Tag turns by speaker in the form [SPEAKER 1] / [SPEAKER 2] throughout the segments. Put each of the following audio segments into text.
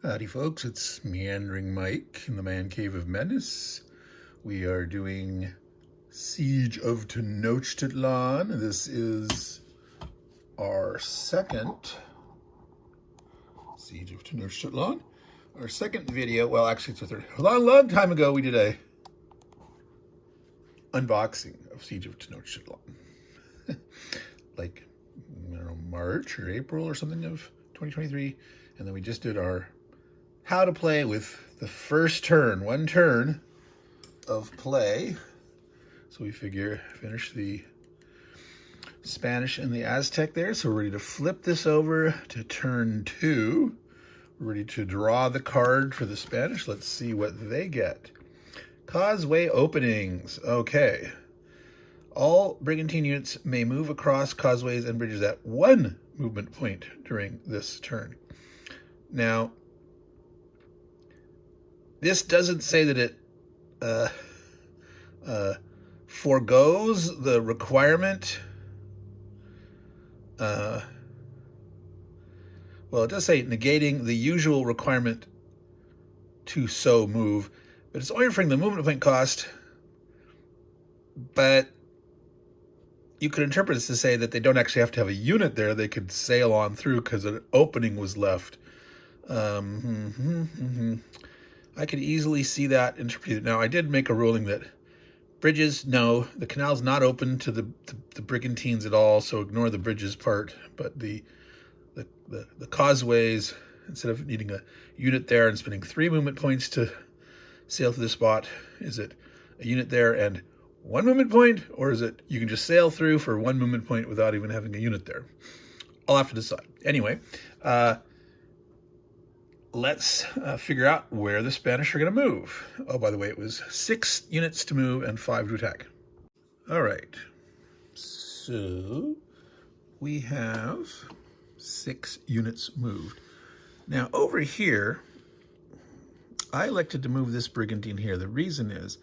[SPEAKER 1] Howdy folks, it's Meandering Mike in the Man Cave of Madness. We are doing Siege of Tenochtitlan. This is our second Siege of Tenochtitlan. Our second video, well actually it's a third. A long time ago we did a unboxing of Siege of Tenochtitlan. Like, I don't know, March or April or something of 2023. And then we just did our how to play with the first turn, one turn of play. So we figure finish the Spanish and the Aztec there. So we're ready to flip this over to turn 2. We're ready to draw the card for the Spanish. Let's see what they get. Causeway openings. Okay. All brigantine units may move across causeways and bridges at 1 movement point during this turn. Now, this doesn't say that it forgoes the requirement. Well, it does say negating the usual requirement to so move, but it's only referring to the movement point cost. But you could interpret this to say that they don't actually have to have a unit there. They could sail on through because an opening was left. I could easily see that interpreted. Now, I did make a ruling that bridges, no, the canal's not open to the brigantines at all, so ignore the bridges part. But the causeways, instead of needing a unit there and spending 3 movement points to sail through the spot, is it a unit there and 1 movement point, or is it you can just sail through for 1 movement point without even having a unit there? I'll have to decide. Anyway, let's figure out where the Spanish are going to move. Oh, by the way, it was 6 units to move and 5 to attack. All right. So we have 6 units moved. Now, over here, I elected to move this brigantine here. The reason is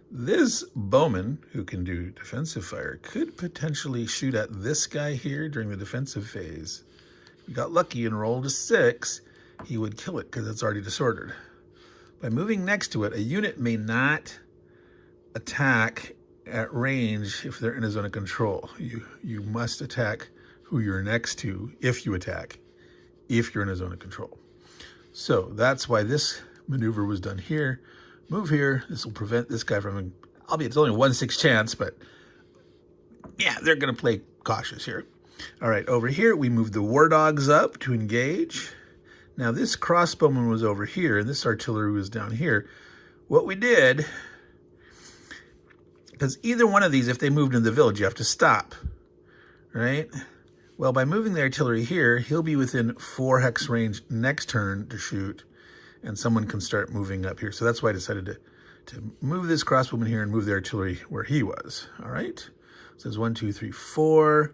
[SPEAKER 1] this bowman, who can do defensive fire, could potentially shoot at this guy here during the defensive phase. He got lucky and rolled a 6. He would kill it because it's already disordered. By moving next to it, a unit may not attack at range if they're in a zone of control. You must attack who you're next to if you attack, if you're in a zone of control. So that's why this maneuver was done here. Move here. This will prevent this guy from, albeit it's only a 1/6 chance, but yeah, they're going to play cautious here. All right, over here, we move the war dogs up to engage. Now, this crossbowman was over here, and this artillery was down here. What we did, because either one of these, if they moved into the village, you have to stop, right? Well, by moving the artillery here, he'll be within 4 hex range next turn to shoot, and someone can start moving up here. So that's why I decided to move this crossbowman here and move the artillery where he was, all right? So there's 1, 2, 3, 4.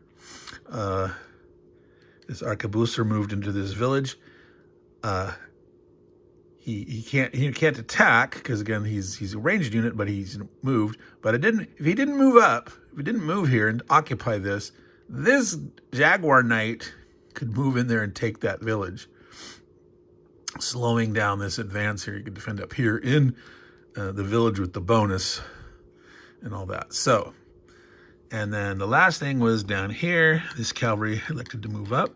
[SPEAKER 1] This arquebuser moved into this village. He can't attack because again he's a ranged unit, but he's moved. But if he didn't move up, if he didn't move here and occupy this Jaguar Knight could move in there and take that village, slowing down this advance here. You could defend up here in the village with the bonus and all that. So, and then the last thing was down here. This cavalry elected to move up.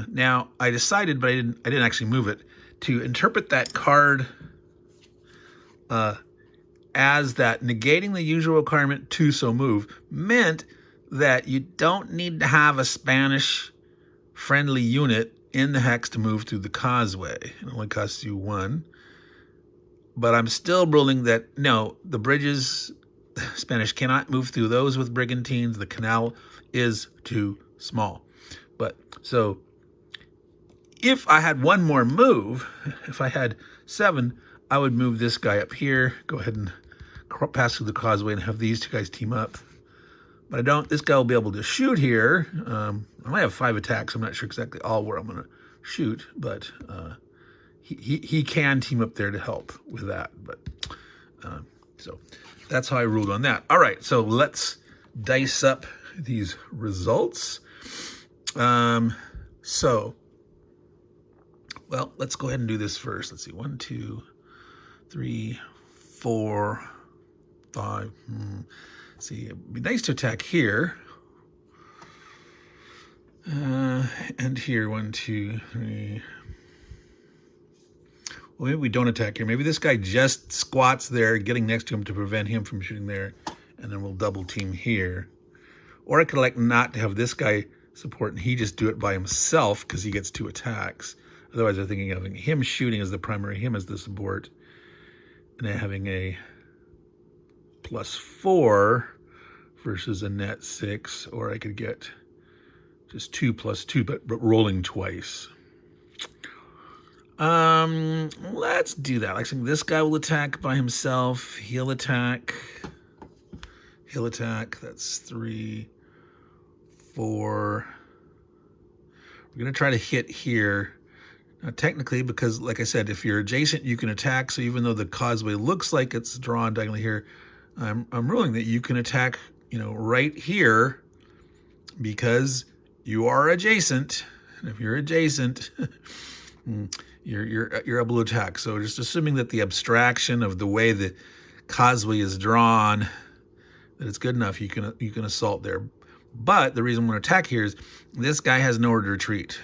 [SPEAKER 1] Now, I decided, but I didn't actually move it, to interpret that card as that negating the usual requirement to so move meant that you don't need to have a Spanish friendly unit in the hex to move through the causeway. It only costs you 1. But I'm still ruling that, no, the bridges, Spanish cannot move through those with brigantines. The canal is too small. But so if I had 1 more move, if I had 7, I would move this guy up here, go ahead and pass through the causeway and have these 2 guys team up. But I don't, this guy will be able to shoot here. I might have 5 attacks. I'm not sure exactly all where I'm going to shoot, but he can team up there to help with that. But so that's how I ruled on that. All right, so let's dice up these results. So well, let's go ahead and do this first. Let's see, 1, 2, 3, 4, 5. See, it'd be nice to attack here. And here, 1, 2, 3. Well, maybe we don't attack here. Maybe this guy just squats there, getting next to him to prevent him from shooting there. And then we'll double team here. Or I could elect not to have this guy support and he just do it by himself because he gets 2 attacks. Otherwise, I'm thinking of him shooting as the primary, him as the support. And then having a +4 versus a net 6. Or I could get just 2 + 2, but rolling twice. Let's do that. Like saying this guy will attack by himself. He'll attack. That's 3, 4. We're going to try to hit here. Now, technically, because like I said, if you're adjacent, you can attack. So even though the causeway looks like it's drawn diagonally here, I'm ruling that you can attack, right here because you are adjacent. And if you're adjacent, you're able to attack. So just assuming that the abstraction of the way the causeway is drawn, that it's good enough, you can assault there. But the reason we're going to attack here is this guy has nowhere to retreat.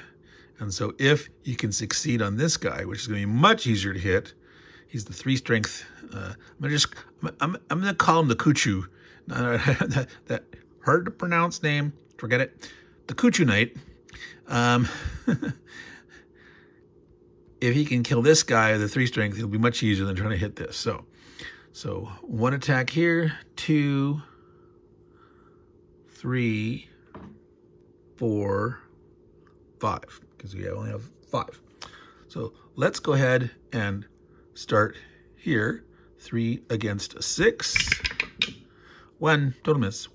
[SPEAKER 1] And so if you can succeed on this guy, which is going to be much easier to hit, he's the 3 strength. I'm going to call him the Kuchu. That hard to pronounce name. Forget it. The Kuchu Knight. If he can kill this guy, the 3 strength, it'll be much easier than trying to hit this. So 1 attack here, 2, 3, 4, 5, because we only have 5. So let's go ahead and start here. 3 against a 6. 1, total miss.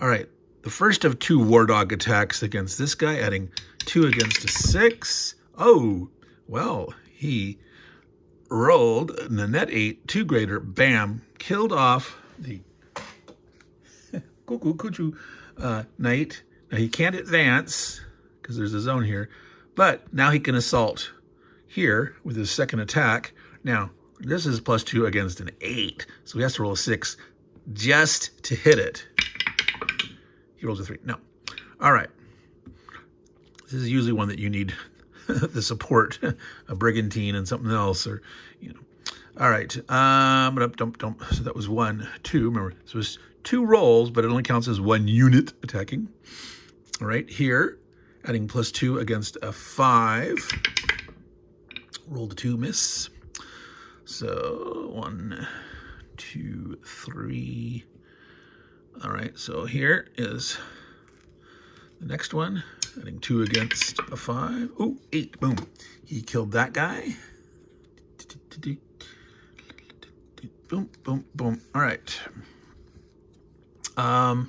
[SPEAKER 1] All right, the first of 2 War Dog attacks against this guy, adding 2 against a 6. Oh, well, he rolled the net 8, 2 greater, bam, killed off the Kuchu knight. Now he can't advance because there's a zone here, but now he can assault here with his second attack. Now, this is +2 against an 8, so he has to roll a 6 just to hit it. He rolls a 3. No. All right. This is usually one that you need the support, a brigantine and something else, or All right. So that was 1, 2. Remember, so it was 2 rolls, but it only counts as 1 unit attacking. All right. Here, adding +2 against a 5. Rolled a 2, miss. So 1, 2, 3. All right. So here is the next one. Adding 2 against a 5. Oh, 8. Boom. He killed that guy. Boom, boom, boom. All right. I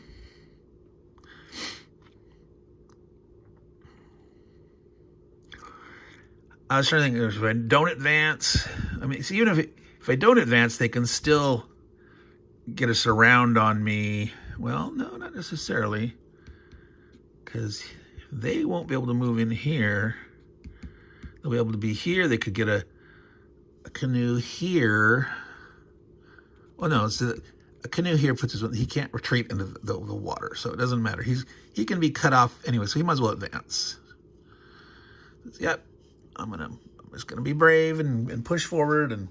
[SPEAKER 1] was trying to think if I don't advance. I mean, see, even if I don't advance, they can still get a surround on me. Well, no, not necessarily, because they won't be able to move in here. They'll be able to be here. They could get a canoe here. Well, no, it's a canoe here puts his. He can't retreat into the water, so it doesn't matter. He can be cut off anyway, so he might as well advance. Yep, I'm just gonna be brave and push forward, and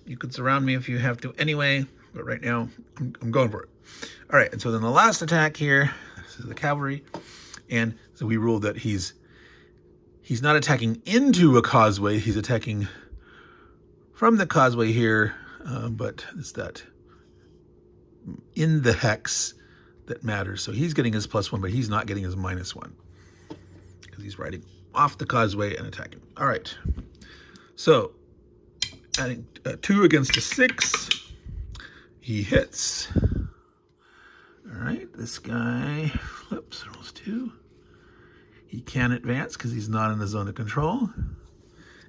[SPEAKER 1] you could surround me if you have to anyway. But right now, I'm going for it. All right, and so then the last attack here, this is the cavalry. And so we ruled that he's not attacking into a causeway. He's attacking from the causeway here, but it's that in the hex that matters. So he's getting his +1, but he's not getting his -1 because he's riding off the causeway and attacking. All right. So adding 2 against a 6, he hits. All right, this guy flips, rolls 2. He can't advance because he's not in the zone of control.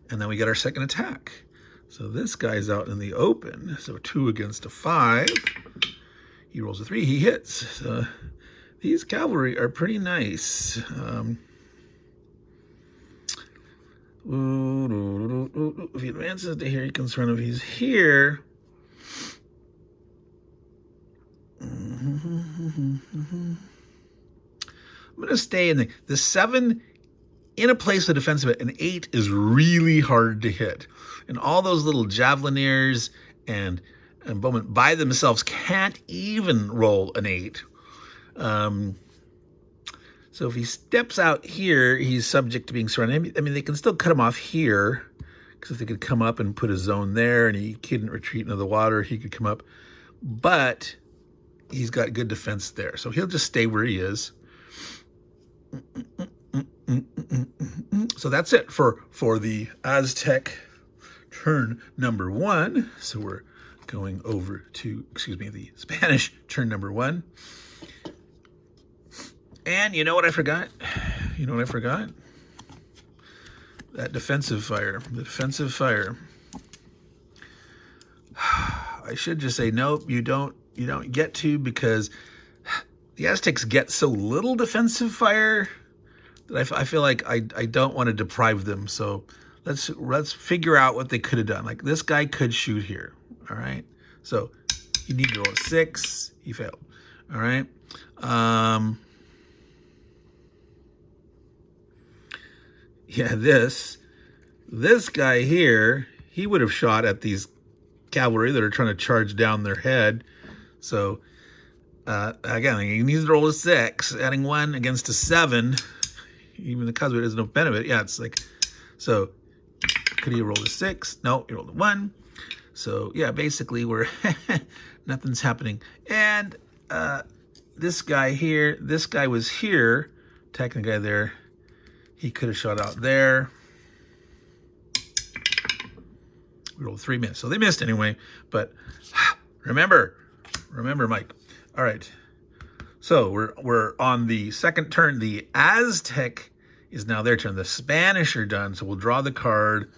[SPEAKER 1] And then we get our second attack. So this guy's out in the open. So 2 against a 5. He rolls a 3. He hits. So these cavalry are pretty nice. If he advances to here, he can surround him. If he's here. I'm going to stay in the 7 in a place of defensive. An 8 is really hard to hit. And all those little javelineers and bowmen by themselves can't even roll an 8. So if he steps out here, he's subject to being surrounded. I mean, they can still cut him off here, because if they could come up and put a zone there and he couldn't retreat into the water, he could come up. But he's got good defense there. So he'll just stay where he is. So that's it for the Aztec turn number 1. So we're going over to, the Spanish turn number 1. And you know what I forgot? That defensive fire. The defensive fire. I should just say, nope, you don't get to, because the Aztecs get so little defensive fire that I feel like I don't want to deprive them. So let's figure out what they could have done. Like, this guy could shoot here. All right. So you need to roll a 6. He failed. All right. Yeah, this guy here, he would have shot at these cavalry that are trying to charge down their head. So again, he needs to roll a 6, adding 1 against a 7. Even the Cosmo doesn't have benefit. Yeah, it's like, so could he roll a 6? No, he rolled a 1. So yeah, basically we're nothing's happening. And this guy here, this guy was here, attacking the guy there. He could have shot out there. We rolled 3 miss. So they missed anyway. But remember, Mike. All right. So we're on the second turn. The Aztec is now their turn. The Spanish are done. So we'll draw the card,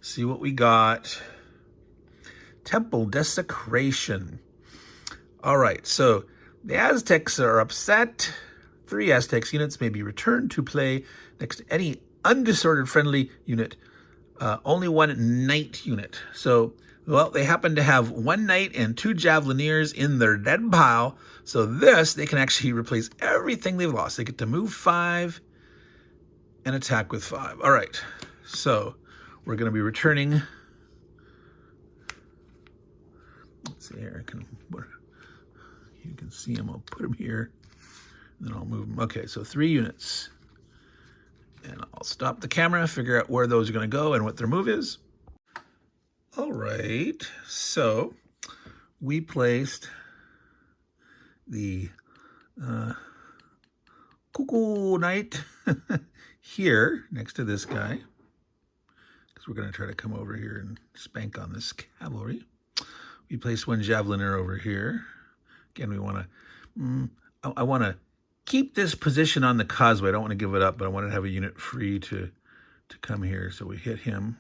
[SPEAKER 1] see what we got. Temple Desecration. All right. So the Aztecs are upset. 3 Aztecs units may be returned to play next to any undisordered friendly unit. Only 1 knight unit. So, well, they happen to have 1 knight and 2 javelineers in their dead pile. So this, they can actually replace everything they've lost. They get to move 5 and attack with 5. All right. So we're going to be returning. Let's see here. You can see him. I'll put him here. Then I'll move them. Okay, so 3 units. And I'll stop the camera, figure out where those are going to go and what their move is. All right, so we placed the Cuckoo Knight here next to this guy, because we're going to try to come over here and spank on this cavalry. We placed 1 javeliner over here. Again, we want to, I want to keep this position on the causeway. I don't want to give it up, but I want to have a unit free to come here. So we hit him.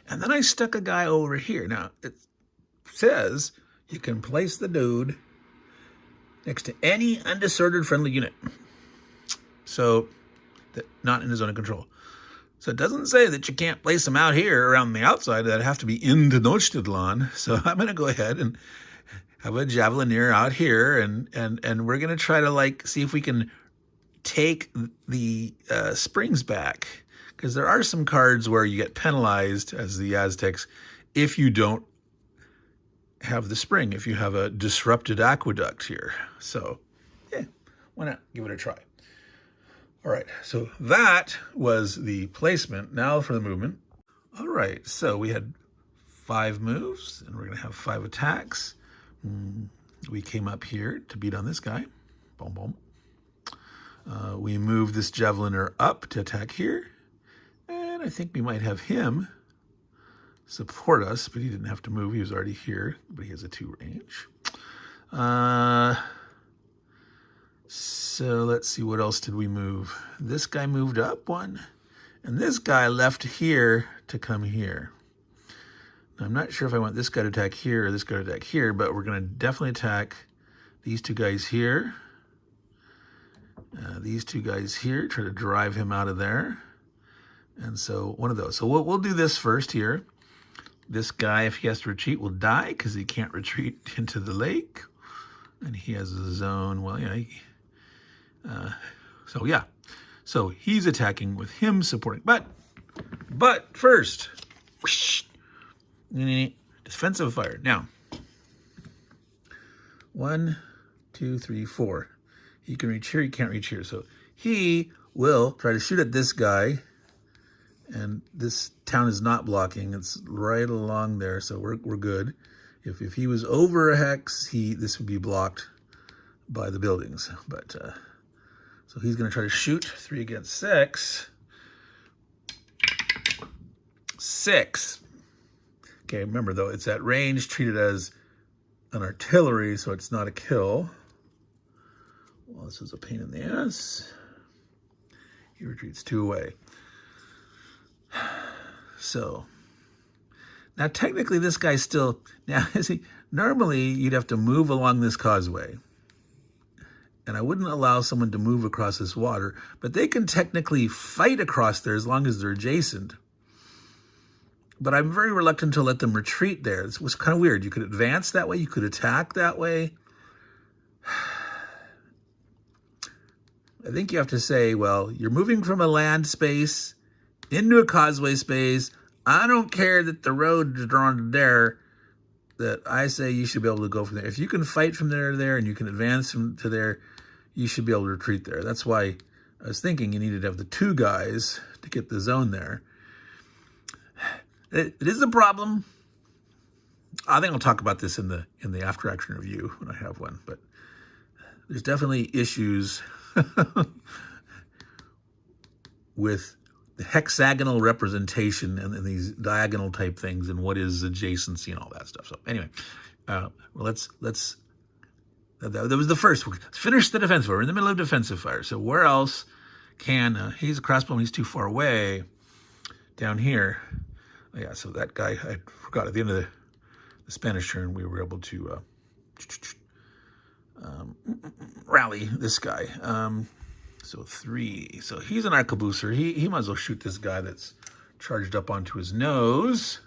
[SPEAKER 1] And then I stuck a guy over here. Now, it says you can place the dude next to any undisordered friendly unit. So, not in his zone of control. So it doesn't say that you can't place him out here around the outside. That'd have to be in Tenochtitlan. So I'm going to go ahead and have a javelineer out here, and we're going to try to see if we can take the springs back, because there are some cards where you get penalized as the Aztecs if you don't have the spring, if you have a disrupted aqueduct here. So yeah, why not give it a try? All right, so that was the placement. Now for the movement. All right, so we had 5 moves, and we're going to have 5 attacks. We came up here to beat on this guy. Boom, boom. We moved this javeliner up to attack here. And I think we might have him support us, but he didn't have to move. He was already here, but he has a 2 range. So let's see, what else did we move? This guy moved up 1, and this guy left here to come here. I'm not sure if I want this guy to attack here or this guy to attack here, but we're going to definitely attack these 2 guys here. These 2 guys here, try to drive him out of there. And so one of those. So we'll do this first here. This guy, if he has to retreat, will die because he can't retreat into the lake. And he has a zone, well, yeah. So yeah. So he's attacking with him supporting. But first, whoosh, defensive fire. Now, 1, 2, 3, 4. He can reach here, he can't reach here. So he will try to shoot at this guy. And this town is not blocking. It's right along there, so we're good. If he was over a hex, this would be blocked by the buildings. But so he's going to try to shoot 3 against 6. 6. Okay, remember though, it's at range, treated as an artillery, so it's not a kill. Well, this is a pain in the ass. He retreats 2 away. So now technically this guy's still, now see, normally you'd have to move along this causeway. And I wouldn't allow someone to move across this water, but they can technically fight across there as long as they're adjacent. But I'm very reluctant to let them retreat there. It was kind of weird. You could advance that way, you could attack that way. I think you have to say, well, you're moving from a land space into a causeway space. I don't care that the road is drawn to there, that I say you should be able to go from there. If you can fight from there to there and you can advance from to there, you should be able to retreat there. That's why I was thinking you needed to have the 2 guys to get the zone there. It is a problem. I think I'll talk about this in the after action review when I have one, but there's definitely issues with the hexagonal representation and these diagonal type things and what is adjacency and all that stuff. So anyway, well, let's that was the first. Let's finish the defensive fire. We're in the middle of defensive fire. So where else can he's a crossbowman? He's too far away. Down here, oh, yeah. So that guy, I forgot at the end of the Spanish turn, we were able to rally this guy. So 3. So he's an arquebuser. He might as well shoot this guy that's charged up onto his nose.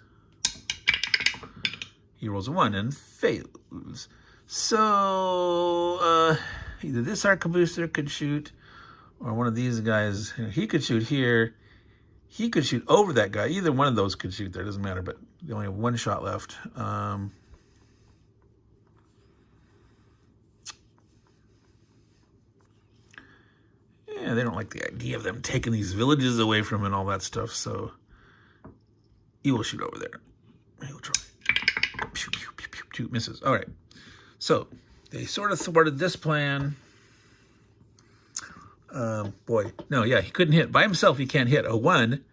[SPEAKER 1] He rolls a 1 and fails. So either this arquebuser could shoot, or one of these guys. He could shoot here. He could shoot over that guy. Either one of those could shoot there. Doesn't matter. But they only have 1 shot left. Yeah, they don't like the idea of them taking these villages away from him and all that stuff, so he will shoot over there. He'll try. Pew, pew, pew, pew, pew, misses. All right. So they sort of thwarted this plan. Boy, no, yeah, he couldn't hit. By himself, he can't hit. A 1,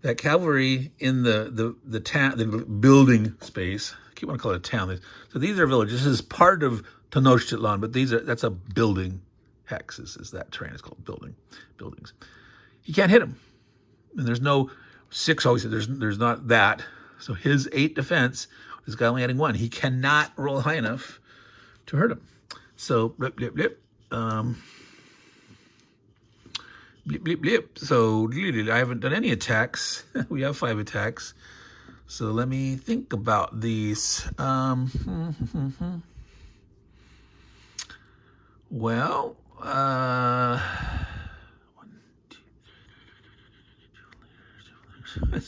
[SPEAKER 1] that cavalry in the town, the building space, I keep want to call it a town. So these are villages. This is part of Tenochtitlan, but that's a building. Hex is that terrain. It's called buildings. You can't hit him, and there's no 6 always. There's not that. So his 8 defense, this guy only adding 1. He cannot roll high enough to hurt him. So blip blip blip. Blip blip blip. So I haven't done any attacks. We have 5 attacks. So let me think about these. Well. 1, 2, 3,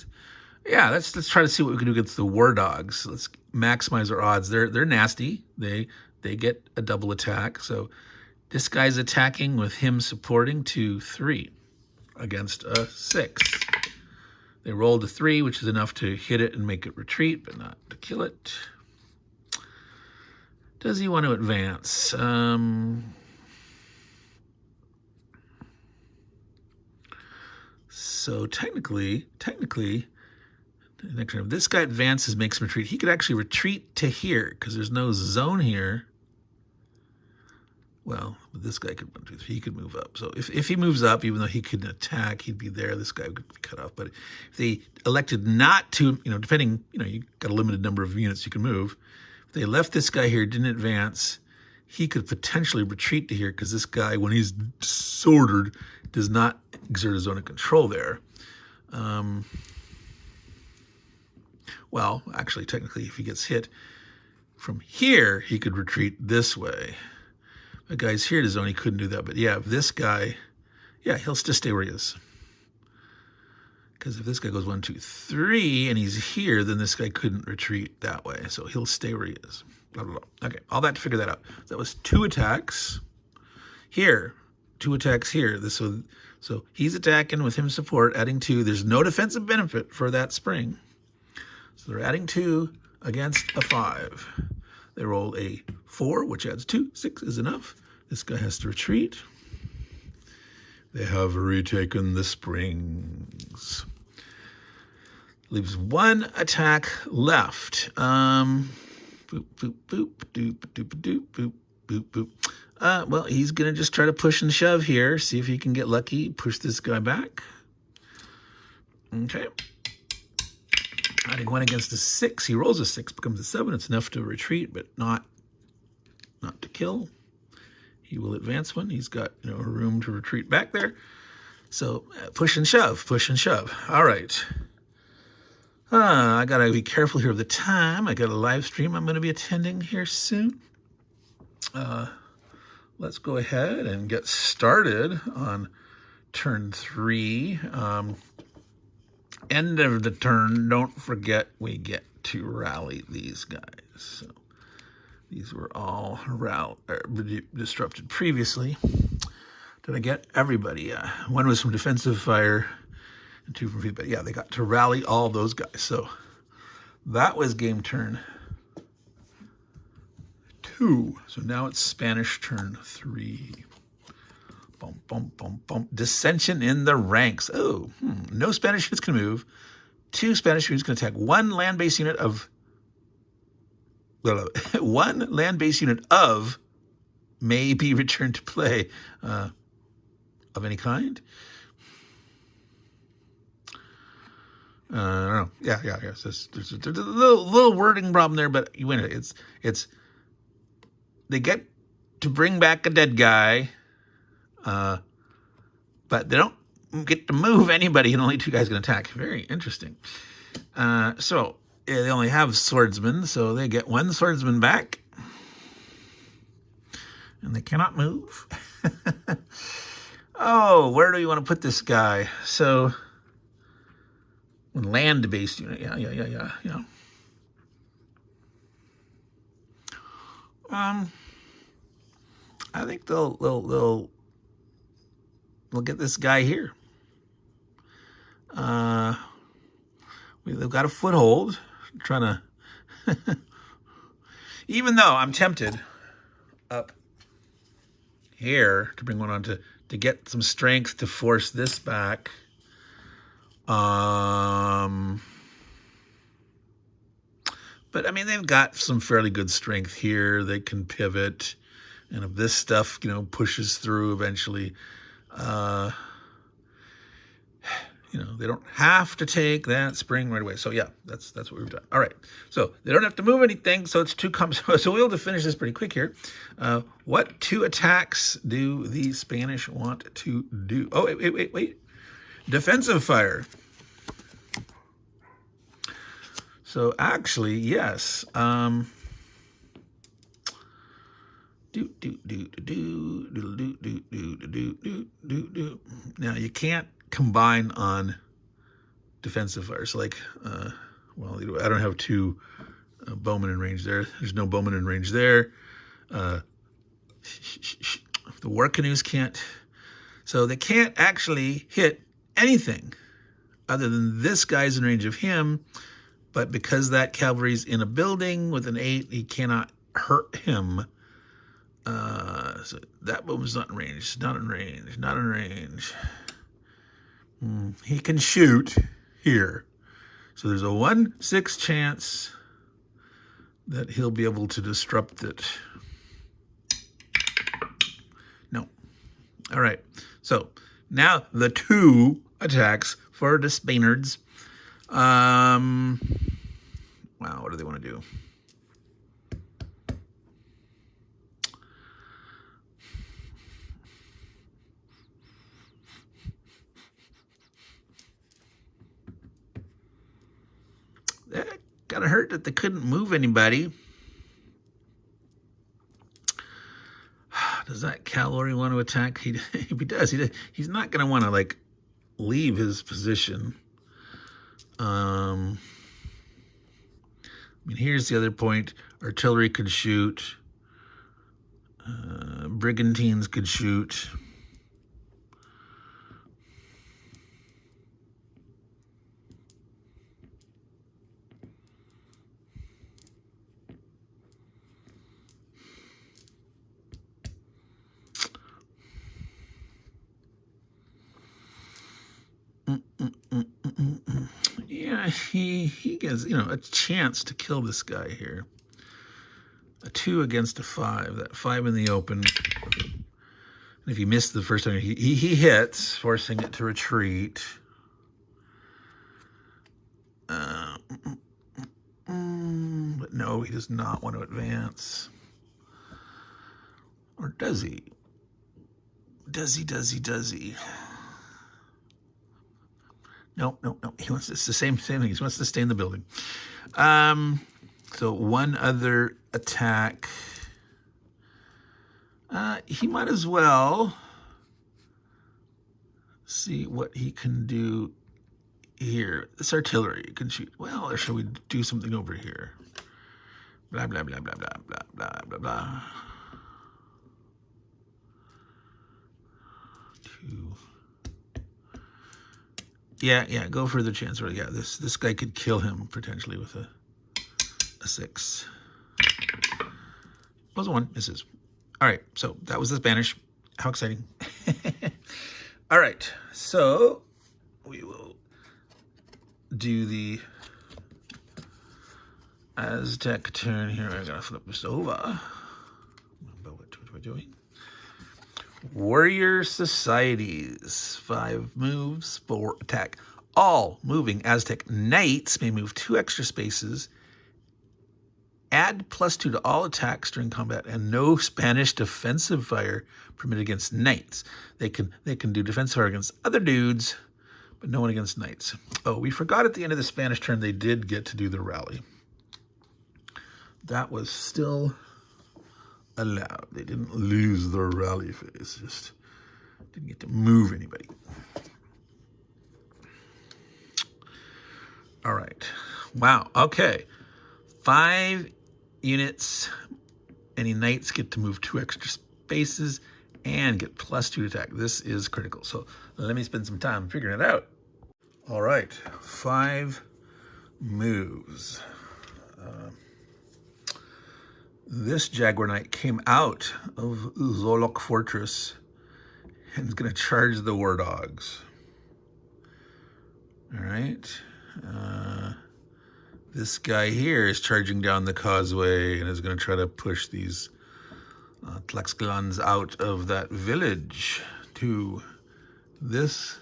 [SPEAKER 1] yeah, let's try to see what we can do against the war dogs. Let's maximize our odds. They're nasty. They get a double attack. So this guy's attacking with him supporting to 3 against a 6. They rolled a 3, which is enough to hit it and make it retreat, but not to kill it. Does he want to advance? So technically, if this guy advances, makes him retreat. He could actually retreat to here because there's no zone here. Well, this guy could, he could move up. So if he moves up, even though he couldn't attack, he'd be there. This guy would be cut off. But if they elected not to, depending, you got a limited number of units you can move. If they left this guy here, didn't advance, he could potentially retreat to here because this guy, when he's disordered, does not exert his zone of control there. Well, actually, technically, if he gets hit from here, he could retreat this way. The guy's here in his zone, he couldn't do that. But yeah, if this guy, yeah, he'll just stay where he is. Because if this guy goes 1, 2, 3, and he's here, then this guy couldn't retreat that way. So he'll stay where he is. Blah, blah, blah. Okay, all that to figure that out. That was 2 attacks here, 2 attacks here. So he's attacking with him support, adding 2. There's no defensive benefit for that spring. So they're adding 2 against a 5. They rolled a 4, which adds 2. 6 is enough. This guy has to retreat. They have retaken the springs. Leaves 1 attack left. Boop, boop, boop, doop, doop, doop, boop, boop, boop. Well, he's going to just try to push and shove here. See if he can get lucky. Push this guy back. Okay. Adding 1 against a 6. He rolls a 6, becomes a 7. It's enough to retreat, but not to kill. He will advance 1. He's got room to retreat back there. So push and shove, push and shove. All right. I got to be careful here of the time. I got a live stream I'm going to be attending here soon. Let's go ahead and get started on turn 3. End of the turn, don't forget we get to rally these guys. So these were all disrupted previously. Did I get everybody? 1 was from defensive fire and 2 from feedback. Yeah, they got to rally all those guys. So that was game turn 2. So now it's Spanish turn 3. Bum, bum, bum, bum. Dissension in the ranks. Oh, no Spanish units can move. 2 Spanish units can attack. 1 land-based unit of 1 land-based unit of may be returned to play of any kind. I don't know. Yeah. There's a little wording problem there, but you win it. It's they get to bring back a dead guy, but they don't get to move anybody, and only 2 guys can attack. Very interesting. So they only have swordsmen, so they get 1 swordsman back, and they cannot move. Oh, where do you want to put this guy? So land-based unit. Yeah. I think they'll get this guy here. They've got a foothold. Trying to, even though I'm tempted up here to bring 1 on to get some strength to force this back. But I mean, they've got some fairly good strength here. They can pivot, and if this stuff, pushes through eventually, they don't have to take that spring right away. So yeah, that's what we've done. All right. So they don't have to move anything. So it's 2 comes. So we'll have to finish this pretty quick here. What 2 attacks do the Spanish want to do? Oh, wait. Defensive fire. So actually, yes. Now you can't combine on defensive fire. So like, I don't have 2 bowmen in range there. There's no bowmen in range there. The war canoes can't. So they can't actually hit anything other than this guy's in range of him. But because that cavalry's in a building with an 8, he cannot hurt him. So that bowman's not in range. Not in range. He can shoot here. So there's a 1/6 chance that he'll be able to disrupt it. No. All right. So now the 2 attacks for the Spaniards. Wow, what do they want to do? that kind of hurt that they couldn't move anybody. Does that cavalry want to attack? If he does, he's not going to want to like leave his position. I mean, here's the other point. Artillery could shoot. Brigantines could shoot. Yeah, he gets, a chance to kill this guy here. A 2 against a 5. That 5 in the open. And if he missed the first time, he hits, forcing it to retreat. But no, he does not want to advance. Or does he? Does he? No. He wants it's the same thing. He wants to stay in the building. So one other attack. He might as well see what he can do here. This artillery can shoot. Well, or shall we do something over here? Blah, blah, blah, blah, blah, blah, blah, blah, blah. 2. Yeah, go for the chance. Yeah, this guy could kill him potentially with a 6. Was a 1, misses. All right, so that was the Spanish. How exciting. All right, so we will do the Aztec turn here. I'm gonna flip this over. What we're doing. Warrior societies. 5 moves, 4 attack. All moving Aztec knights may move 2 extra spaces. Add +2 to all attacks during combat, and no Spanish defensive fire permitted against knights. They can do defensive fire against other dudes, but no one against knights. Oh, we forgot at the end of the Spanish turn they did get to do the rally. That was still allowed. They didn't lose their rally phase, just didn't get to move anybody. All right. Wow. Okay. 5 units. Any knights get to move 2 extra spaces and get +2 to attack. This is critical. So let me spend some time figuring it out. All right. 5 moves. This Jaguar Knight came out of Zolok Fortress and is going to charge the War Dogs. All right. This guy here is charging down the causeway and is going to try to push these Tlaxcalans out of that village too. This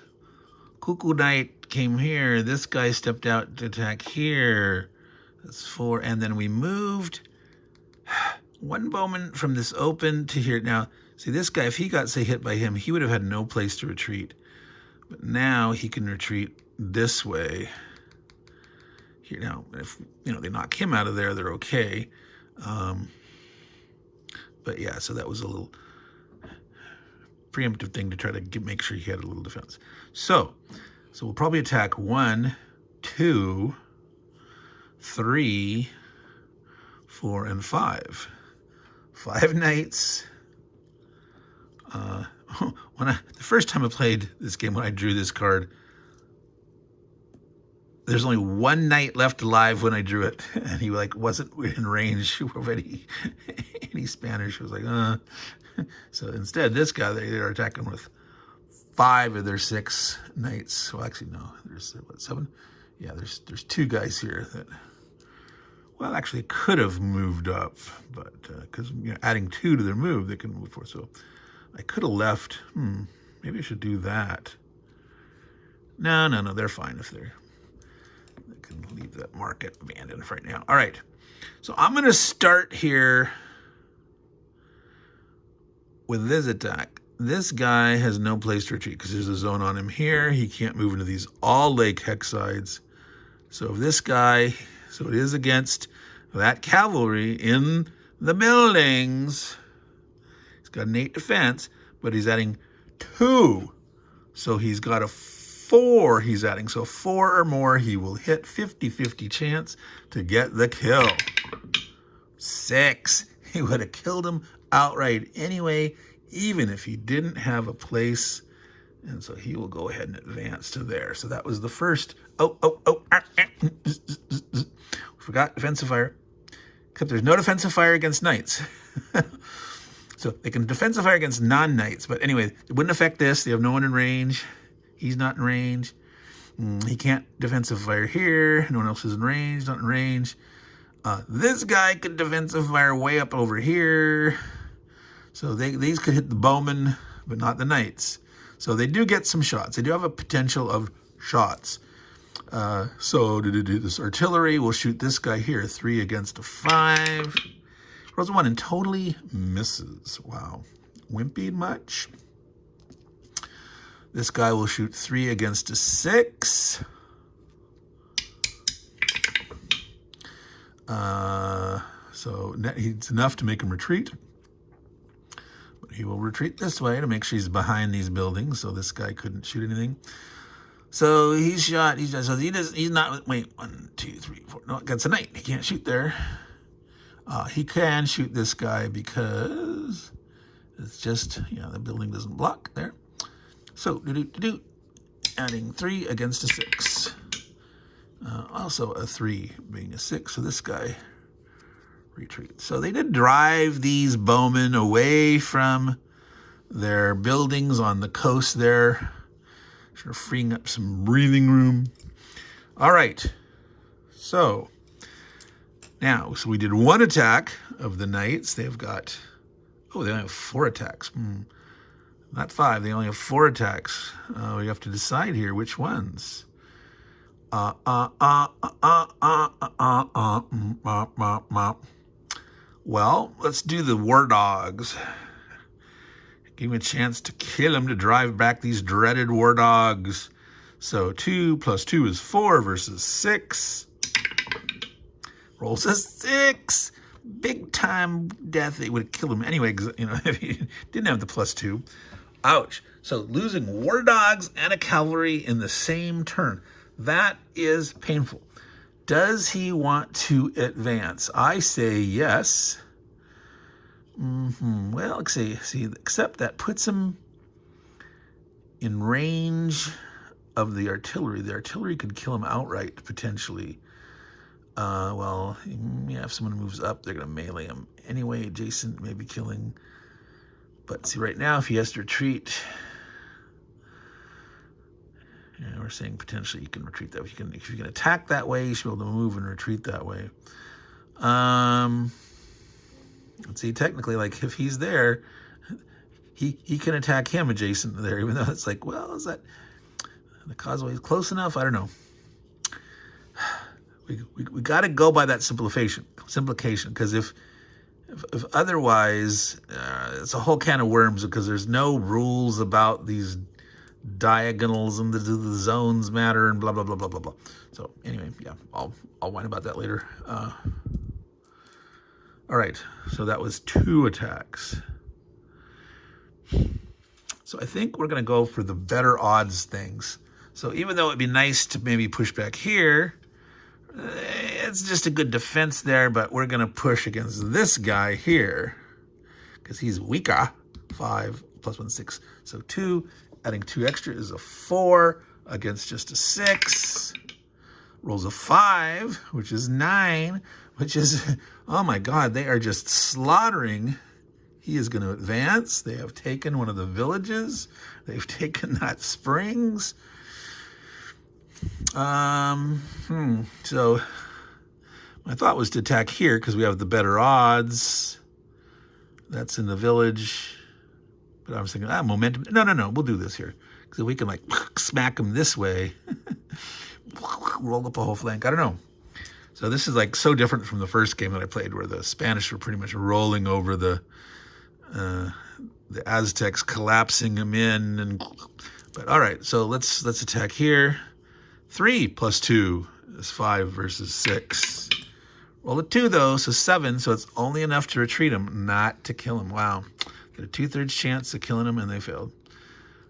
[SPEAKER 1] Cuckoo Knight came here. This guy stepped out to attack here. That's 4. And then we moved 1 bowman from this open to here. Now, see, this guy, if he got, say, hit by him, he would have had no place to retreat. But now he can retreat this way. Here now, if they knock him out of there, they're okay. But yeah, so that was a little preemptive thing to try to make sure he had a little defense. So we'll probably attack 1, 2, 3, 4, and 5. 5 knights. The first time I played this game, when I drew this card, there's only 1 knight left alive when I drew it, and he wasn't in range of any Spanish. I was like, So instead, this guy, they're attacking with 5 of their 6 knights. Well, actually, no. There's 7? Yeah, there's 2 guys here that, well, actually could have moved up, but because adding 2 to their move, they can move forward. So I could have left. Maybe I should do that. No, they're fine if they can leave that market abandoned right now. All right, so I'm going to start here with this attack. This guy has no place to retreat because there's a zone on him here. He can't move into these all lake hex sides. So if this guy So it is against that cavalry in the buildings. He's got an 8 defense, but he's adding 2. So he's got a 4 he's adding. So 4 or more, he will hit 50-50 chance to get the kill. 6. He would have killed him outright anyway, even if he didn't have a place. And so he will go ahead and advance to there. So that was the first. Forgot defensive fire. Except there's no defensive fire against knights. So they can defensive fire against non-knights. But anyway, it wouldn't affect this. They have no one in range. He's not in range. He can't defensive fire here. No one else is in range. Not in range. This guy could defensive fire way up over here. So these could hit the bowmen, but not the knights. So they do get some shots. They do have a potential of shots. So this artillery will shoot this guy here. 3 against a 5. Rolls a 1 and totally misses. Wow. Wimpy much? This guy will shoot 3 against a 6. So it's enough to make him retreat. But he will retreat this way to make sure he's behind these buildings, so this guy couldn't shoot anything. So he's shot. So he's not. Wait, 1, 2, 3, 4. No, that's a knight. He can't shoot there. He can shoot this guy because it's just, the building doesn't block there. So adding 3 against a 6. Also a 3 being a 6. So this guy retreats. So they did drive these bowmen away from their buildings on the coast there, sort of freeing up some breathing room. All right. So we did 1 attack of the knights. They've got, they only have 4 attacks. Not 5. They only have 4 attacks. We have to decide here which ones. Well, let's do the war dogs. Give me a chance to kill him, to drive back these dreaded war dogs. So 2 plus 2 is 4 versus 6. Rolls a 6. Big time death. It would kill him anyway, because, if he didn't have the plus 2. Ouch. So losing war dogs and a cavalry in the same turn. That is painful. Does he want to advance? I say yes. Well, let's see, except that puts him in range of the artillery. The artillery could kill him outright, potentially. If someone moves up, they're going to melee him. Anyway, adjacent, maybe killing. But see, right now, if he has to retreat, we're saying potentially you can retreat that way. If you can attack that way, you should be able to move and retreat that way. Let's see, technically, if he's there, he can attack him adjacent to there, even though it's is that the causeway is close enough? I don't know. We got to go by that simplification, because if otherwise, it's a whole can of worms, because there's no rules about these diagonals and the zones matter and blah, blah, blah, blah, blah, blah. So anyway, I'll whine about that later. All right, so that was 2 attacks. So I think we're going to go for the better odds things. So even though it'd be nice to maybe push back here, it's just a good defense there, but we're going to push against this guy here because he's weaker. 5 plus 1, 6. So 2, adding 2 extra is a 4 against just a 6. Rolls a 5, which is 9, which is, oh my God, they are just slaughtering. He is going to advance. They have taken one of the villages. They've taken that springs. So my thought was to attack here because we have the better odds. That's in the village. But I was thinking, momentum. No, we'll do this here. Because if we can smack him this way, roll up a whole flank. I don't know. So this is so different from the first game that I played, where the Spanish were pretty much rolling over the Aztecs, collapsing them in. But all right, so let's attack here. 3 plus 2 It's 5 versus 6. Roll a 2, though, so 7, so it's only enough to retreat him, not to kill him. Wow. Got a 2/3 chance of killing him, and they failed.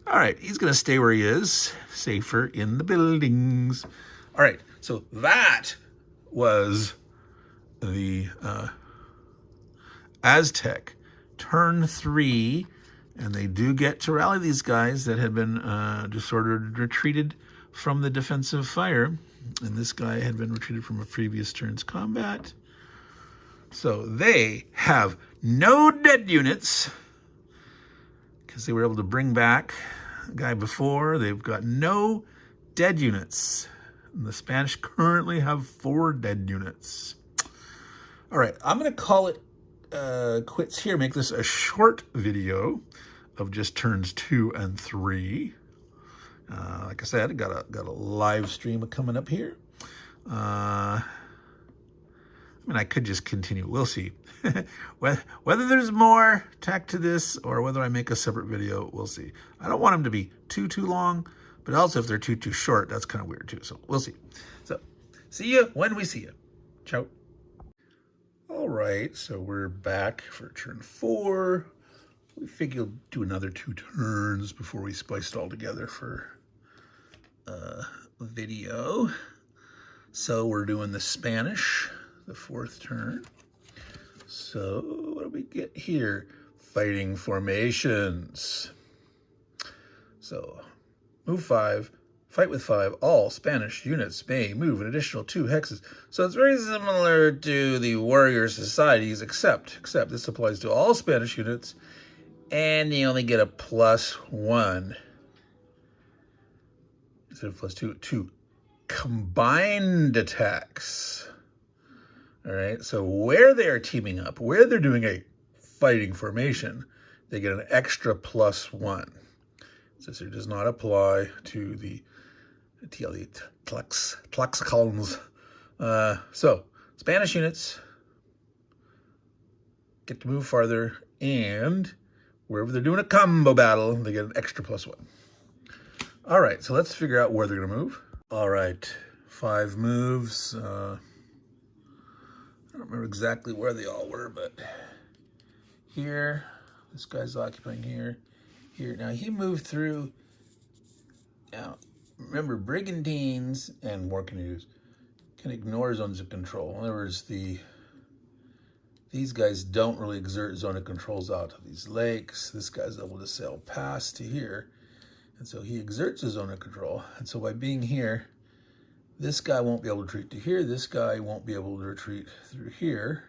[SPEAKER 1] All right, he's going to stay where he is, safer in the buildings. All right, so that was the Aztec turn 3, and they do get to rally these guys that had been disordered, retreated from the defensive fire. And this guy had been retreated from a previous turn's combat. So they have no dead units because they were able to bring back the guy before. They've got no dead units. And the Spanish currently have 4 dead units. All right, I'm going to call it quits here. Make this a short video of just turns 2 and 3. Like I said, got a live stream coming up here. I mean, I could just continue. We'll see. Whether there's more tack to this or whether I make a separate video, we'll see. I don't want them to be too long, but also if they're too short, that's kind of weird too. So we'll see. So see you when we see you. Ciao. All right, so we're back for turn 4. We figure we'll do another 2 turns before we splice it all together for video. So we're doing the Spanish, the 4th turn. So what do we get here? Fighting formations. So move 5, fight with 5. All Spanish units may move an additional 2 hexes. So it's very similar to the warrior societies, except this applies to all Spanish units, and you only get a +1. Instead of +2, 2 combined attacks. All right, so where they are teaming up, where they're doing a fighting formation, they get an extra +1. This does not apply to the Tlaxcalans. So Spanish units get to move farther, and wherever they're doing a combo battle, they get an extra +1. All right, so let's figure out where they're going to move. All right, 5 moves. I don't remember exactly where they all were, but here, this guy's occupying here. Now, he moved through. Now, remember, brigantines and war canoes can ignore zones of control. In other words, these guys don't really exert zone of controls out of these lakes. This guy's able to sail past to here. And so he exerts his zone of control. And so by being here, this guy won't be able to retreat to here. This guy won't be able to retreat through here.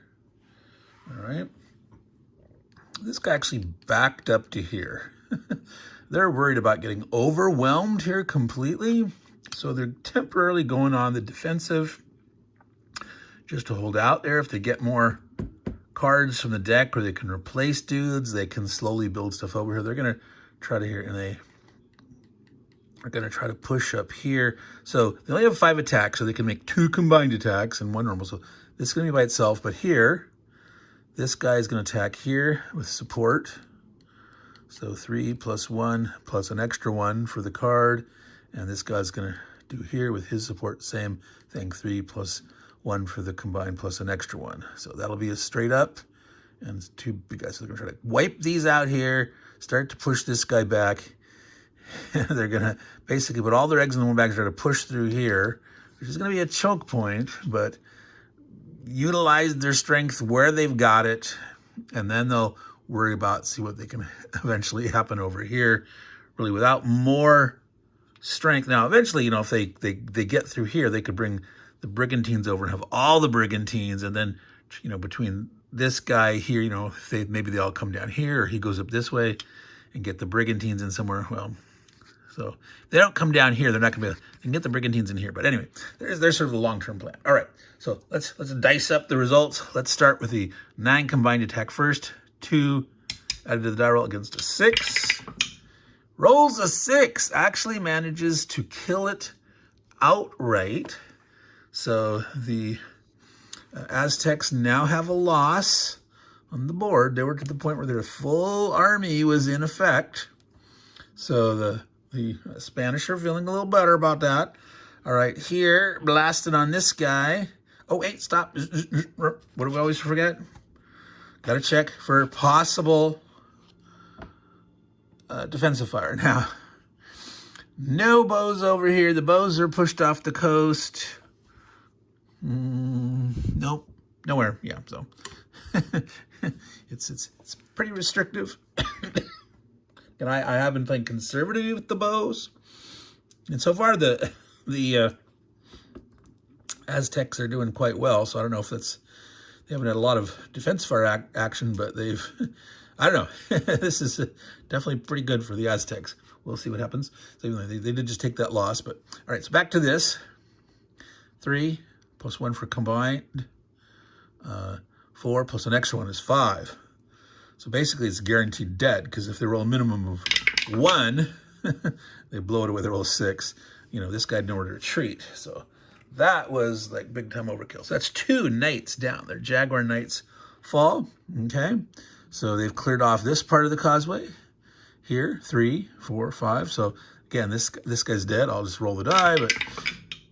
[SPEAKER 1] All right. This guy actually backed up to here. They're worried about getting overwhelmed here completely. So they're temporarily going on the defensive just to hold out there. If they get more cards from the deck or they can replace dudes, they can slowly build stuff over here. They're going to try to here, and they are going to try to push up here. So they only have 5 attacks, so they can make 2 combined attacks and 1 normal. So this is going to be by itself, but here, this guy is going to attack here with support. So 3 + 1 plus an extra 1 for the card. And this guy's going to do here with his support, same thing, 3 + 1 for the combined plus an extra 1. So that'll be a straight up. And 2 big guys. So they're going to try to wipe these out here, start to push this guy back. They're going to basically put all their eggs in one bag and try to push through here, which is going to be a choke point, but utilize their strength where they've got it, and then they'll worry about, see what they can eventually happen over here, really without more strength. Now, eventually, if they get through here, they could bring the brigantines over and have all the brigantines, and then, between this guy here, maybe they all come down here, or he goes up this way and get the brigantines in somewhere. Well, so if they don't come down here, they're not going to be able to get the brigantines in here. But anyway, there's sort of a long-term plan. All right, so let's dice up the results. Let's start with the 9 combined attack first. 2 added to the die roll against a 6. Rolls a 6, actually manages to kill it outright. So the Aztecs now have a loss on the board. They were to the point where their full army was in effect. So the Spanish are feeling a little better about that. All right, here, blasted on this guy. Oh, wait, stop. What do we always forget? Got to check for possible defensive fire. Now, no bows over here. The bows are pushed off the coast. Nope, nowhere. Yeah, so it's pretty restrictive. And I have been playing conservative with the bows, and so far the Aztecs are doing quite well. So I don't know if that's, they haven't had a lot of defense fire action, but they've, I don't know. This is definitely pretty good for the Aztecs. We'll see what happens. So they did just take that loss, but all right. So back to this. 3 plus 1 for combined. 4 plus an extra 1 is 5. So basically it's guaranteed dead, because if they roll a minimum of 1, they blow it away, they roll a 6. You know, this guy had nowhere to retreat. So that was like big time overkill. So that's 2 knights down. Their Jaguar knights fall, okay? So they've cleared off this part of the causeway. Here, 3, 4, 5. So again, this guy's dead. I'll just roll the die, but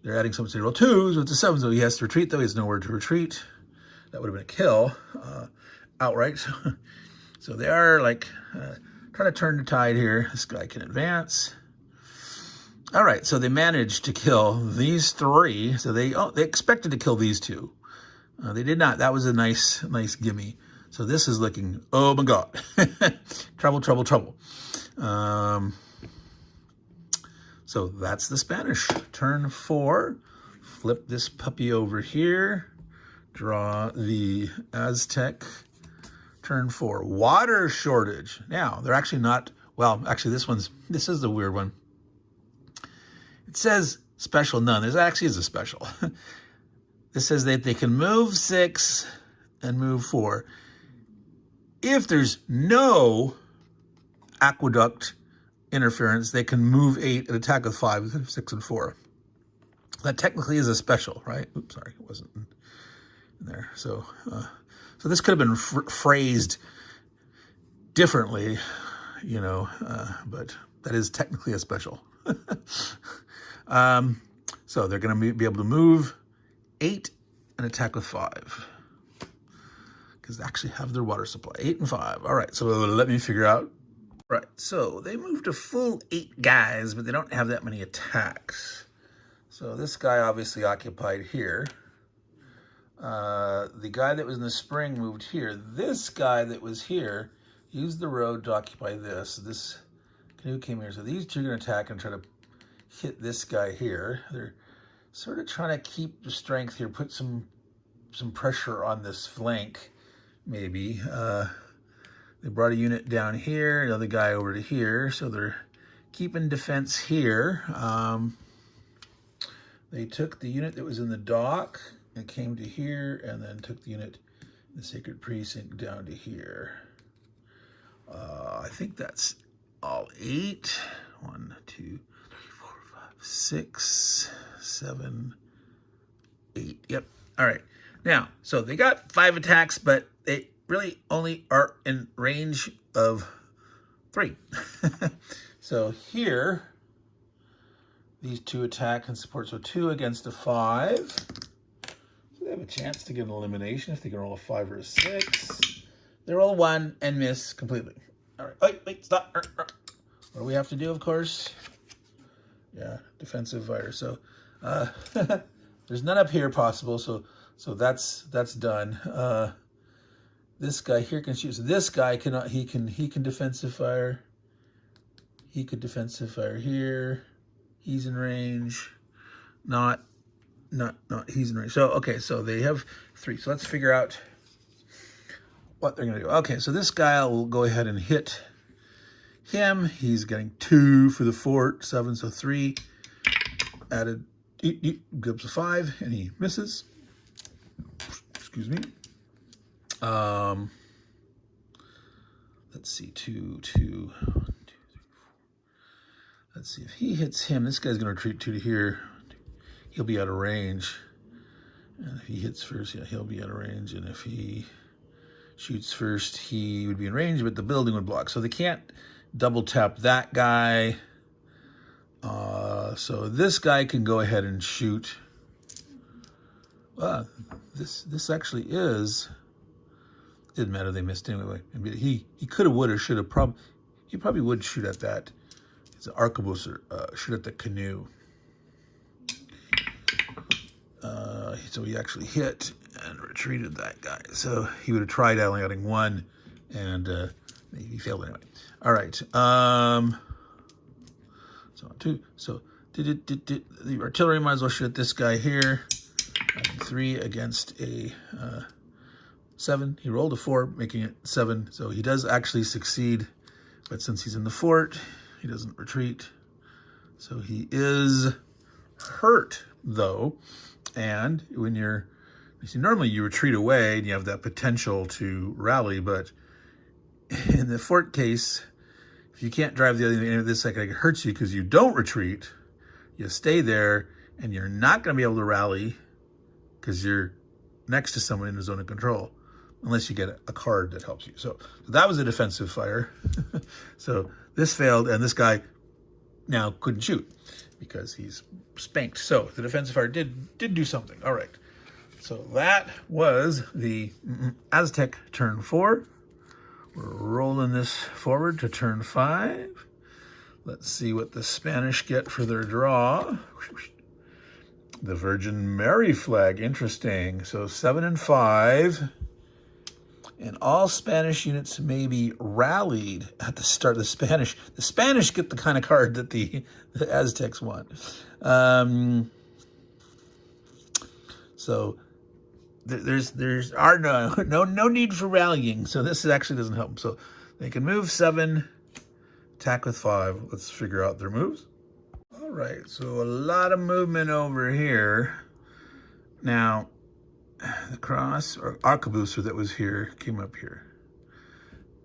[SPEAKER 1] they're adding something to roll 2, so it's a 7. So he has to retreat, though. He has nowhere to retreat. That would have been a kill outright. So they are like trying to turn the tide here. This guy can advance. All right, so they managed to kill these 3. So they expected to kill these 2. They did not. That was a nice gimme. So this is looking, oh my God, trouble, trouble, trouble. So that's the Spanish. Turn 4. Flip this puppy over here. Draw the Aztec. Turn 4, water shortage. Now, they're actually not, well, actually this is the weird one. It says special none. This actually is a special. This says that they can move 6 and move 4. If there's no aqueduct interference, they can move 8 and attack with 5, 6, and 4. That technically is a special, right? Oops, sorry, it wasn't in there. So this could have been phrased differently, you know, but that is technically a special. So they're going to be able to move 8 and attack with 5. Because they actually have their water supply. 8 and 5. All right, so let me figure out. Right, so they moved a full 8 guys, but they don't have that many attacks. So this guy obviously occupied here. The guy that was in the spring moved here. This guy that was here used the road to occupy this. This canoe came here. So these 2 are going to attack and try to hit this guy here. They're sort of trying to keep the strength here, put some pressure on this flank, maybe. They brought a unit down here, another guy over to here. So they're keeping defense here. They took the unit that was in the dock and came to here, and then took the unit in the Sacred Precinct down to here. I think that's all 8. 1, 2, 3, 4, 5, 6, 7, 8. Yep. All right. Now, so they got 5 attacks, but they really only are in range of 3. So here, these 2 attack and support. So 2 against a 5. They have a chance to get an elimination if they can roll a 5 or a 6. They roll a 1 and miss completely. All right, wait, stop. What do we have to do, of course? Yeah, defensive fire. So there's none up here possible, so that's done. This guy here can shoot. So this guy cannot, he can defensive fire. He could defensive fire here. He's in range. Not he's in range. So, okay, so they have 3. So let's figure out what they're going to do. Okay, so this guy will go ahead and hit him. He's getting 2 for the fort, 7, so 3. Added, gives a 5, and he misses. Excuse me. Let's see, 2, 2, 1, 2, 3, 4. Let's see if he hits him. This guy's going to retreat 2 to here. He'll be out of range. And if he hits first, yeah, he'll be out of range. And if he shoots first, he would be in range, but the building would block. So they can't double tap that guy. So this guy can go ahead and shoot. This actually is. Didn't matter. They missed anyway. He could have, would, or should have. He probably would shoot at that. It's an arquebus, or shoot at the canoe. So he actually hit and retreated that guy. So he would have tried only adding one, and he failed anyway. All right. So two. So the artillery might as well shoot at this guy here. 3 against a 7. He rolled a 4, making it 7. So he does actually succeed, but since he's in the fort, he doesn't retreat. So he is hurt, though. And when you see, normally you retreat away and you have that potential to rally, but in the fort case, if you can't drive the other end of this second, it hurts you because you don't retreat. You stay there, and you're not going to be able to rally because you're next to someone in the zone of control, unless you get a card that helps you. So that was a defensive fire. So this failed, and this guy now couldn't shoot because he's spanked. So the defensive fire did do something. All right. So that was the Aztec turn 4. We're rolling this forward to turn 5. Let's see what the Spanish get for their draw. The Virgin Mary flag, interesting. So 7 and 5. And all Spanish units may be rallied at the start of the Spanish. The Spanish get the kind of card that the Aztecs want. So there's no need for rallying. So this actually doesn't help them. So they can move 7, attack with 5. Let's figure out their moves. All right, so a lot of movement over here. Now, the cross or arquebuser that was here came up here.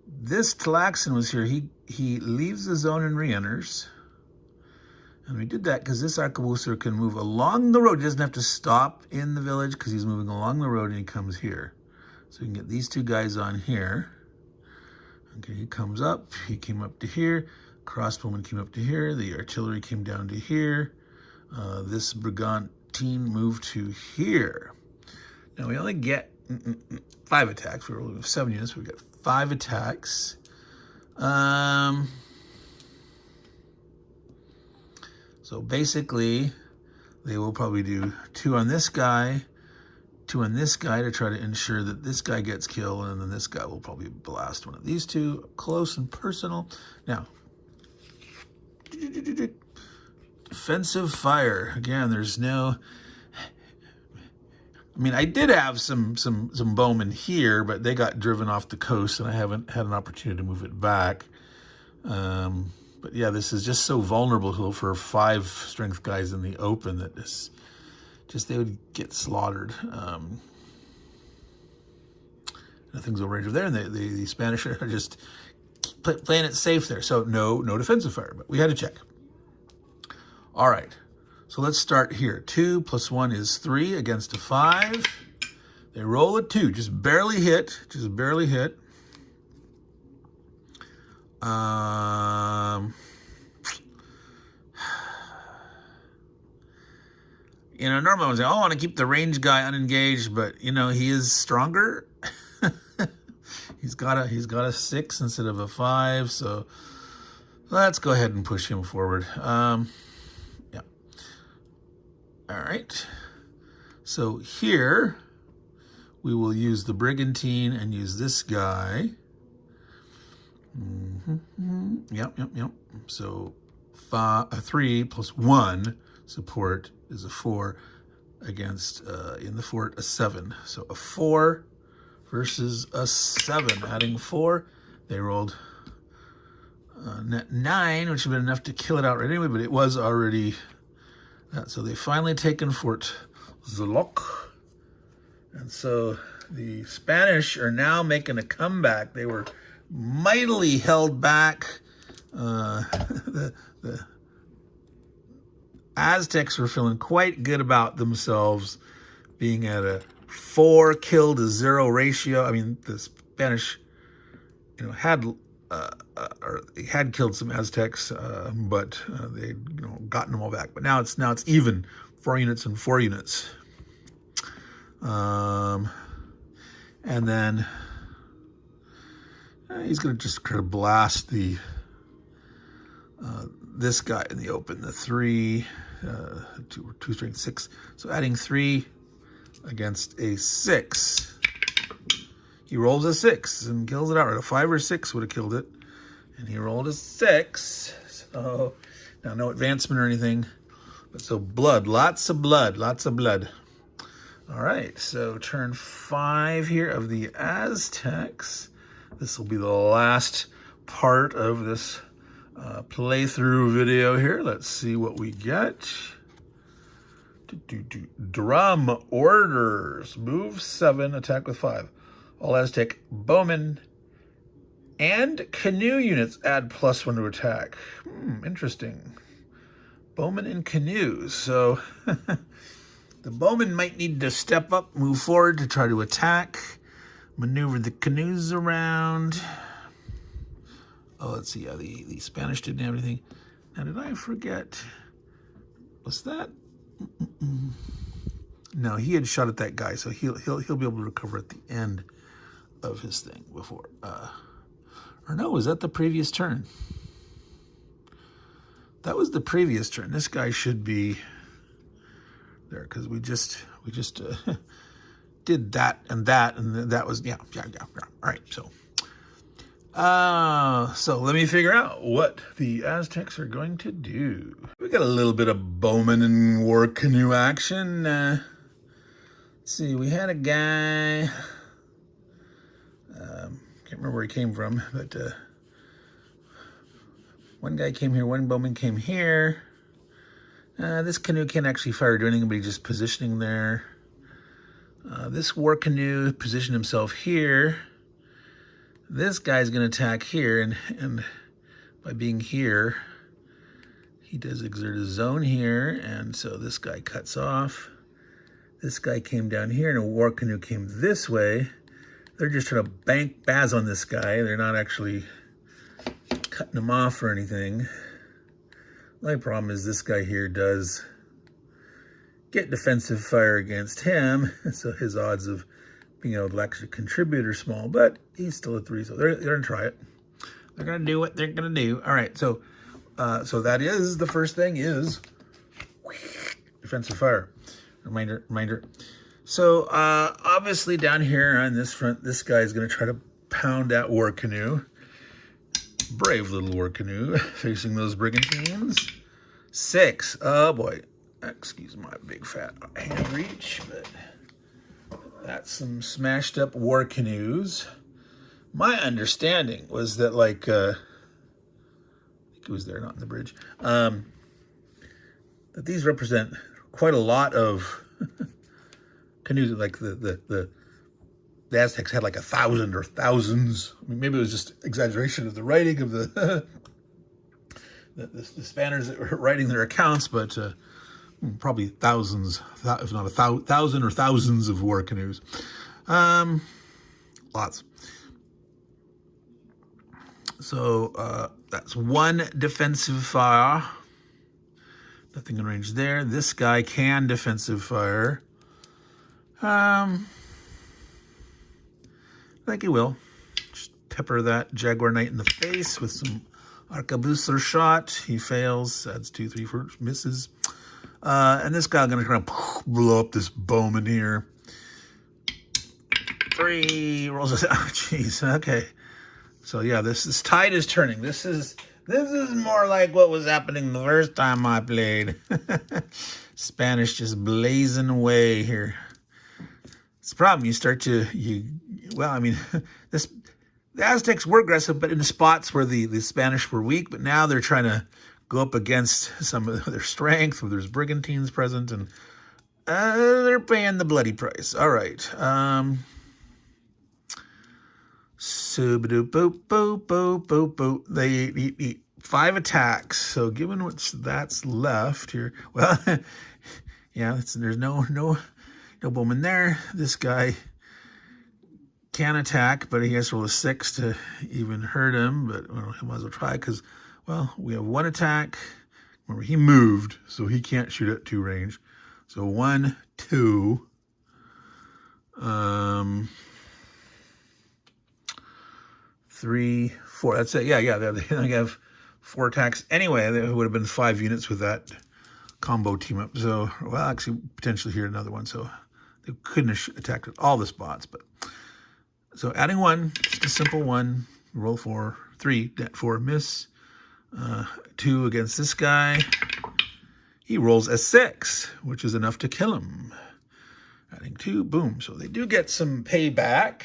[SPEAKER 1] This Tlaxan was here. He leaves the zone and re-enters. And we did that because this arquebuser can move along the road. He doesn't have to stop in the village because he's moving along the road and he comes here. So we can get these two guys on here. Okay, he comes up. He came up to here. Crossbowman came up to here. The artillery came down to here. This brigantine moved to here. Now we only get 5 attacks. We have 7 units. We got 5 attacks. So basically, they will probably do 2 on this guy, 2 on this guy to try to ensure that this guy gets killed, and then this guy will probably blast one of these 2 close and personal. Now, defensive fire. Again, there's no. I mean, I did have some bowmen here, but they got driven off the coast, and I haven't had an opportunity to move it back. But yeah, this is just so vulnerable for 5 strength guys in the open that they would get slaughtered. Nothing's over range of there, and the Spanish are just playing it safe there. So no defensive fire, but we had to check. All right. So let's start here. 2 + 1 is 3 against a 5. They roll a 2, just barely hit. Normally I would say, I want to keep the range guy unengaged, but he is stronger. He's got a 6 instead of a 5, so let's go ahead and push him forward. Yeah. All right. So here we will use the brigantine and use this guy. Yep. So 3 + 1 support is a 4 against in the fort a 7. So a 4 versus a 7. Adding 4, they rolled net 9, which would have been enough to kill it outright anyway, but it was already that. So they finally taken Fort Zoloc. And so the Spanish are now making a comeback. They were mightily held back. The Aztecs were feeling quite good about themselves being at a 4 kill to 0 ratio. I mean, the Spanish, had or they had killed some Aztecs, but they gotten them all back. But now it's even, 4 units and 4 units. And then he's going to just kind of blast the this guy in the open, the 3, 2 strength 6. So adding 3 against a 6. He rolls a 6 and kills it outright. A 5 or 6 would have killed it. And he rolled a 6. So now no advancement or anything. But so blood, lots of blood, lots of blood. All right, so turn 5 here of the Aztecs. This will be the last part of this playthrough video here. Let's see what we get. Drum orders. Move 7, attack with 5. All Aztec bowmen and canoe units add +1 to attack. Interesting. Bowmen and canoes. So the bowmen might need to step up, move forward to try to attack, maneuver the canoes around. Oh, let's see. Yeah, the Spanish didn't have anything. Now, did I forget? Was that? No, he had shot at that guy, so he'll be able to recover at the end of his thing before. Or no, was that the previous turn? That was the previous turn. This guy should be there because we just did that, and that was yeah. All right, so let me figure out what the Aztecs are going to do. We got a little bit of bowman and war canoe action. Let's see, we had a guy. Can't remember where he came from, but one guy came here, one bowman came here. This canoe can't actually fire or do anything, but he's just positioning there. This war canoe positioned himself here. This guy's going to attack here, and by being here, he does exert a zone here, and so this guy cuts off. This guy came down here, and a war canoe came this way. They're just trying to bank Baz on this guy. They're not actually cutting him off or anything. My problem is this guy here does get defensive fire against him, so his odds of being able to actually contribute are small, but he's still at 3, so they're going to try it. They're going to do what they're going to do. All right, so that is, the first thing is defensive fire. Reminder. So obviously down here on this front, this guy is going to try to pound that war canoe. Brave little war canoe facing those brigantines. 6. Oh boy. Excuse my big fat hand reach, but that's some smashed up war canoes. My understanding was that, like, I think it was there, not in the bridge, that these represent quite a lot of canoes. Like the Aztecs had like 1,000 or thousands. I mean, maybe it was just exaggeration of the writing of the Spaniards that were writing their accounts, but probably thousands, if not 1,000 or thousands of war canoes. Lots. So that's 1 defensive fire. Nothing in range there. This guy can defensive fire. I think he will. Just pepper that Jaguar Knight in the face with some arquebusier shot. He fails. Adds 2, 3, 4, misses. And this guy going to kind of blow up this bowman here. 3 rolls. Oh, jeez. Okay. So yeah, this tide is turning. This is more like what was happening the first time I played. Spanish just blazing away here. It's the problem. You start to well, I mean, the Aztecs were aggressive, but in the spots where the Spanish were weak. But now they're trying to go up against some of their strength, where there's brigantines present, and they're paying the bloody price. All right. So boop boop boop boop boop. They eat 5 attacks. So given what's that's left here, well, yeah, there's no bowman there. This guy can attack, but he has to roll a 6 to even hurt him. But well, he might as well try because, well, we have 1 attack. Remember, he moved, so he can't shoot at 2 range. So 1, 2. 3, 4. That's it. Yeah. They have 4 attacks. Anyway, there would have been 5 units with that combo team up. So, well, actually, potentially here another one. So they couldn't have attacked all the spots. But so adding 1, just a simple 1. Roll 4, 3, 4, miss. 2 against this guy. He rolls a 6, which is enough to kill him. Adding 2, boom. So they do get some payback.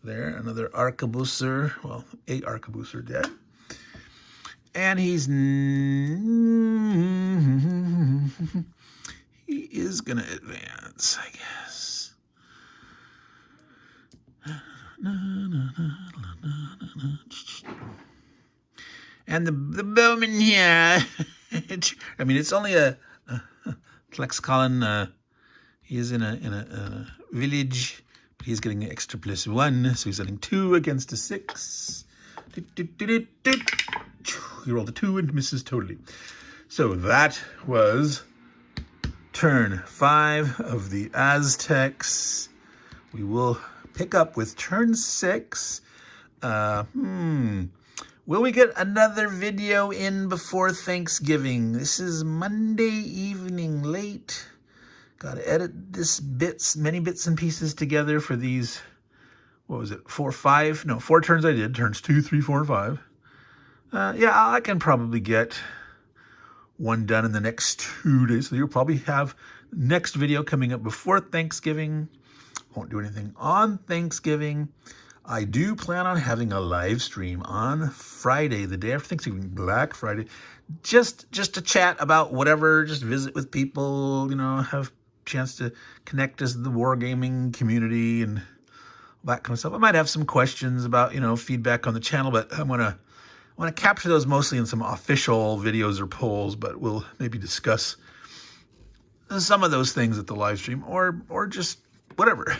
[SPEAKER 1] There, another arquebuser. Well, a arquebuser dead. And he is going to advance, I guess. And the bowman here, I mean, it's only a Tlaxcalan. He is in a village, but he's getting an extra +1, so he's adding 2 against a 6. He rolled a 2 and misses totally. So that was turn 5 of the Aztecs. We will pick up with turn 6. Will we get another video in before Thanksgiving? This is Monday evening late. Got to edit many bits and pieces together for these, what was it, 4 turns I did, turns 2, 3, 4, and 5. Yeah, I can probably get one done in the next 2 days. So you'll probably have next video coming up before Thanksgiving. Won't do anything on Thanksgiving. I do plan on having a live stream on Friday, the day after Thanksgiving, Black Friday, just to chat about whatever, just visit with people, have a chance to connect as the wargaming community and that kind of stuff. I might have some questions about, feedback on the channel, but I want to capture those mostly in some official videos or polls, but we'll maybe discuss some of those things at the live stream or just whatever.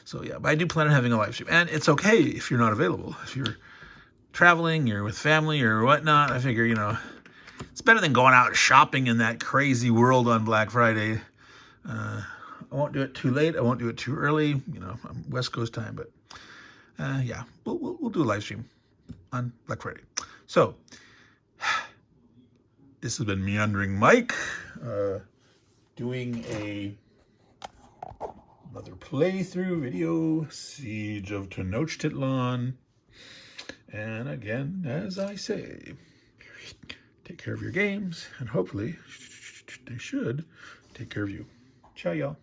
[SPEAKER 1] So yeah, but I do plan on having a live stream, and it's okay if you're not available. If you're traveling, you're with family or whatnot, I figure, it's better than going out shopping in that crazy world on Black Friday. I won't do it too late. I won't do it too early. I'm West Coast time, but yeah, we'll do a live stream on Black Friday. So this has been Meandering Mike, doing another playthrough video, Siege of Tenochtitlan. And again, as I say, take care of your games, and hopefully they should take care of you. Ciao, y'all.